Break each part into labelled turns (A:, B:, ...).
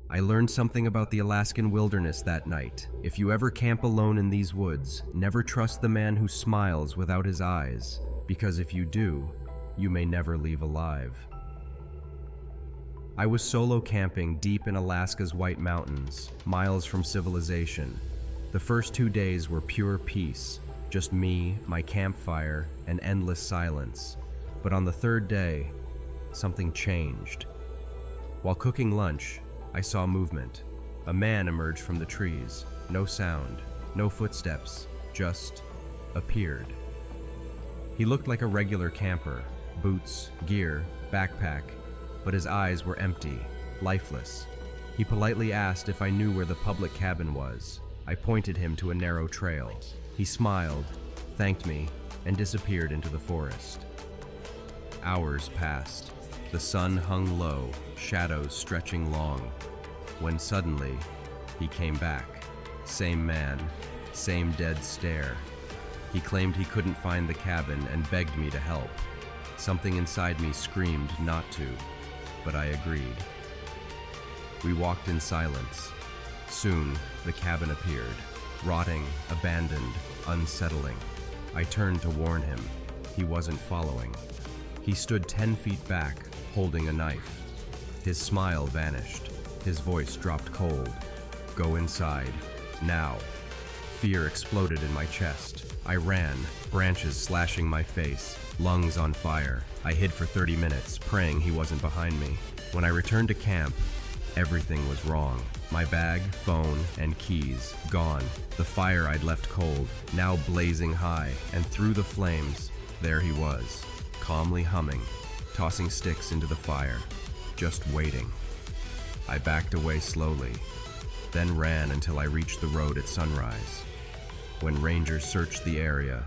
A: I learned something about the Alaskan wilderness that night. If you ever camp alone in these woods, never trust the man who smiles without his eyes, because if you do, you may never leave alive. I was solo camping deep in Alaska's White Mountains, miles from civilization. The first 2 days were pure peace, just me, my campfire, and endless silence. But on the third day, something changed. While cooking lunch, I saw movement. A man emerged from the trees. No sound, no footsteps, just appeared. He looked like a regular camper, boots, gear, backpack, but his eyes were empty, lifeless. He politely asked if I knew where the public cabin was. I pointed him to a narrow trail. He smiled, thanked me, and disappeared into the forest. Hours passed. The sun hung low, shadows stretching long, when suddenly, he came back. Same man, same dead stare. He claimed he couldn't find the cabin and begged me to help. Something inside me screamed not to, but I agreed. We walked in silence. Soon, the cabin appeared, rotting, abandoned, unsettling. I turned to warn him. He wasn't following. He stood 10 feet back, holding a knife. His smile vanished. His voice dropped cold. Go inside. Now. Fear exploded in my chest. I ran, branches slashing my face, lungs on fire. I hid for 30 minutes, praying he wasn't behind me. When I returned to camp, everything was wrong. My bag, phone, and keys, gone. The fire I'd left cold, now blazing high, and through the flames, there he was, calmly humming, tossing sticks into the fire, just waiting. I backed away slowly, then ran until I reached the road at sunrise. When rangers searched the area,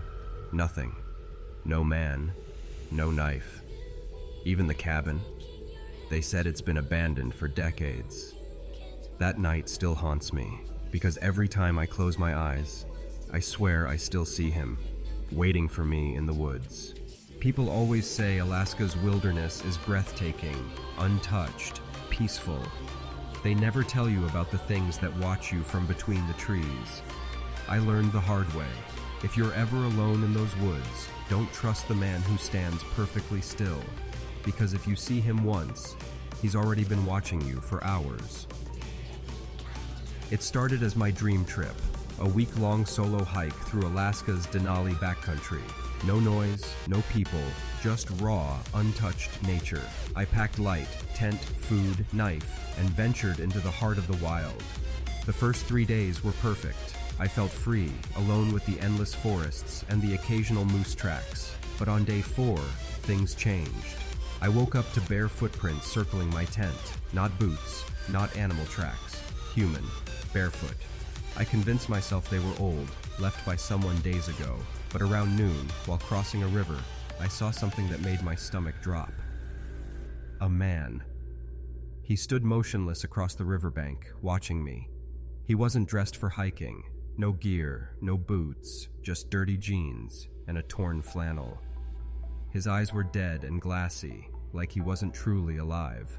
A: nothing. No man, no knife. Even the cabin. They said it's been abandoned for decades. That night still haunts me, because every time I close my eyes, I swear I still see him, waiting for me in the woods. People always say Alaska's wilderness is breathtaking, untouched, peaceful. They never tell you about the things that watch you from between the trees. I learned the hard way. If you're ever alone in those woods, don't trust the man who stands perfectly still, because if you see him once, he's already been watching you for hours. It started as my dream trip, a week-long solo hike through Alaska's Denali backcountry. No noise, no people, just raw, untouched nature. I packed light, tent, food, knife, and ventured into the heart of the wild. The first 3 days were perfect. I felt free, alone with the endless forests and the occasional moose tracks. But on day 4, things changed. I woke up to bare footprints circling my tent. Not boots, not animal tracks. Human, barefoot. I convinced myself they were old, left by someone days ago. But around noon, while crossing a river, I saw something that made my stomach drop. A man. He stood motionless across the riverbank, watching me. He wasn't dressed for hiking. No gear, no boots, just dirty jeans and a torn flannel. His eyes were dead and glassy, like he wasn't truly alive.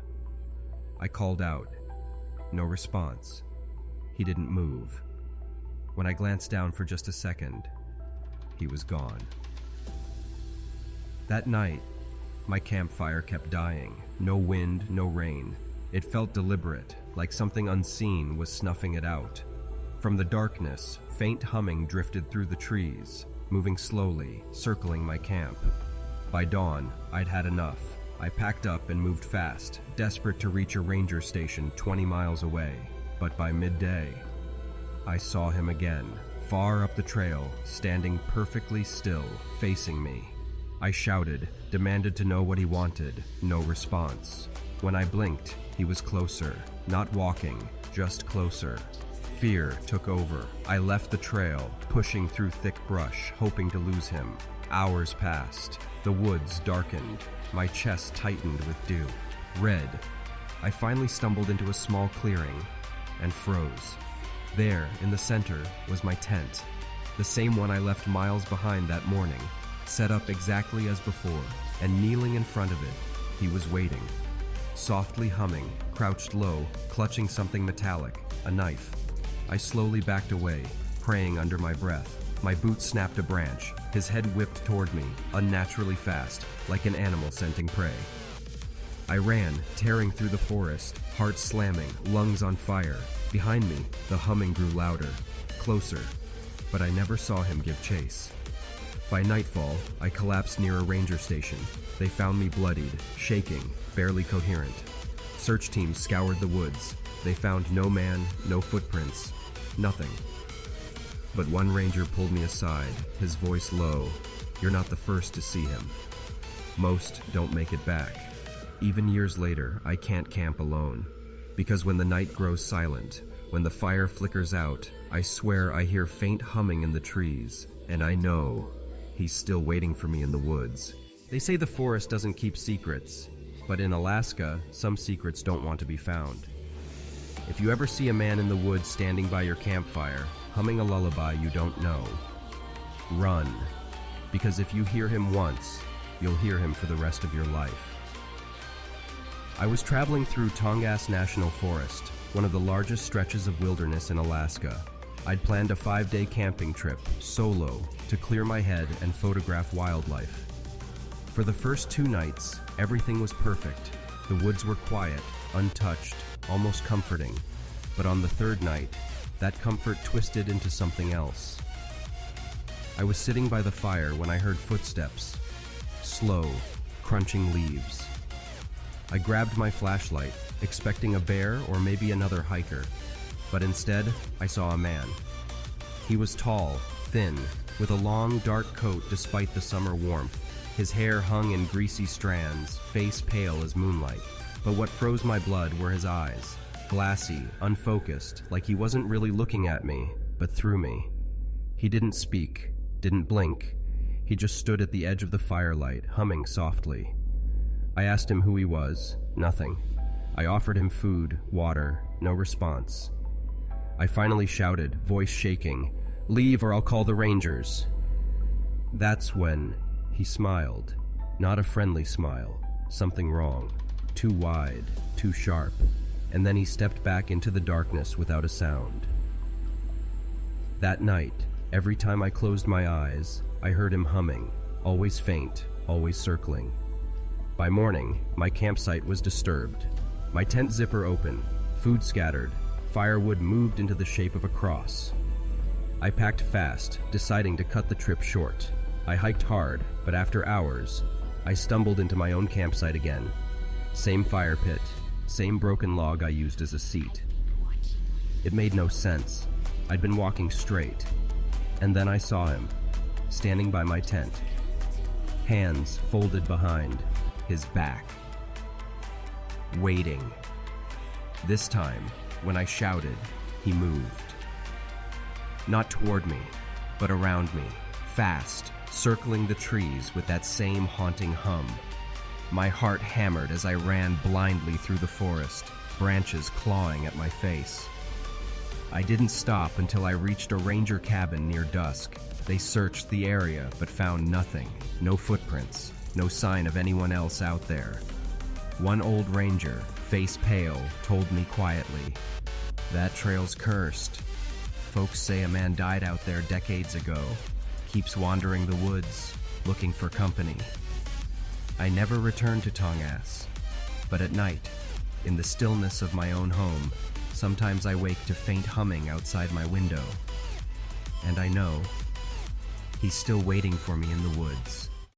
A: I called out. No response. He didn't move. When I glanced down for just a second, he was gone. That night, my campfire kept dying. No wind, no rain. It felt deliberate, like something unseen was snuffing it out. From the darkness, faint humming drifted through the trees, moving slowly, circling my camp. By dawn, I'd had enough. I packed up and moved fast, desperate to reach a ranger station 20 miles away. But by midday, I saw him again, far up the trail, standing perfectly still, facing me. I shouted, demanded to know what he wanted. No response. When I blinked, he was closer, not walking, just closer. Fear took over. I left the trail, pushing through thick brush, hoping to lose him. Hours passed. The woods darkened. My chest tightened with dew. Red. I finally stumbled into a small clearing and froze. There, in the center, was my tent. The same one I left miles behind that morning, set up exactly as before, and kneeling in front of it, he was waiting. softly humming, crouched low, clutching something metallic, a knife. I slowly backed away, praying under my breath. My boot snapped a branch, his head whipped toward me, unnaturally fast, like an animal scenting prey. I ran, tearing through the forest, heart slamming, lungs on fire. Behind me, the humming grew louder, closer, but I never saw him give chase. By nightfall, I collapsed near a ranger station. They found me bloodied, shaking, barely coherent. Search teams scoured the woods. They found no man, no footprints, nothing. But one ranger pulled me aside, his voice low. "You're not the first to see him. Most don't make it back." Even years later, I can't camp alone. Because when the night grows silent, when the fire flickers out, I swear I hear faint humming in the trees, and I know he's still waiting for me in the woods. They say the forest doesn't keep secrets, but in Alaska, some secrets don't want to be found. If you ever see a man in the woods standing by your campfire, humming a lullaby you don't know, run. Because if you hear him once, you'll hear him for the rest of your life. I was traveling through Tongass National Forest, one of the largest stretches of wilderness in Alaska. I'd planned a 5-day camping trip, solo, to clear my head and photograph wildlife. For the first 2 nights, everything was perfect. The woods were quiet, untouched, almost comforting. But on the 3rd night, that comfort twisted into something else. I was sitting by the fire when I heard footsteps, slow, crunching leaves. I grabbed my flashlight, expecting a bear or maybe another hiker, but instead, I saw a man. He was tall, thin, with a long, dark coat despite the summer warmth. His hair hung in greasy strands, face pale as moonlight. But what froze my blood were his eyes, glassy, unfocused, like he wasn't really looking at me, but through me. He didn't speak, didn't blink. He just stood at the edge of the firelight, humming softly. I asked him who he was. Nothing. I offered him food, water, no response. I finally shouted, voice shaking, "Leave or I'll call the rangers." That's when he smiled. Not a friendly smile. Something wrong. Too wide, too sharp. And then he stepped back into the darkness without a sound. That night, every time I closed my eyes, I heard him humming, always faint, always circling. By morning, my campsite was disturbed. My tent zipper open, food scattered, firewood moved into the shape of a cross. I packed fast, deciding to cut the trip short. I hiked hard, but after hours, I stumbled into my own campsite again. Same fire pit, same broken log I used as a seat. It made no sense. I'd been walking straight, and then I saw him, standing by my tent, hands folded behind his back, waiting. This time, when I shouted, he moved. Not toward me, but around me, fast, circling the trees with that same haunting hum. My heart hammered as I ran blindly through the forest, branches clawing at my face. I didn't stop until I reached a ranger cabin near dusk. They searched the area but found nothing, no footprints, no sign of anyone else out there. One old ranger, face pale, told me quietly, "That trail's cursed. Folks say a man died out there decades ago, keeps wandering the woods, looking for company." I never returned to Tongass, but at night, in the stillness of my own home, sometimes I wake to faint humming outside my window. And I know he's still waiting for me in the woods.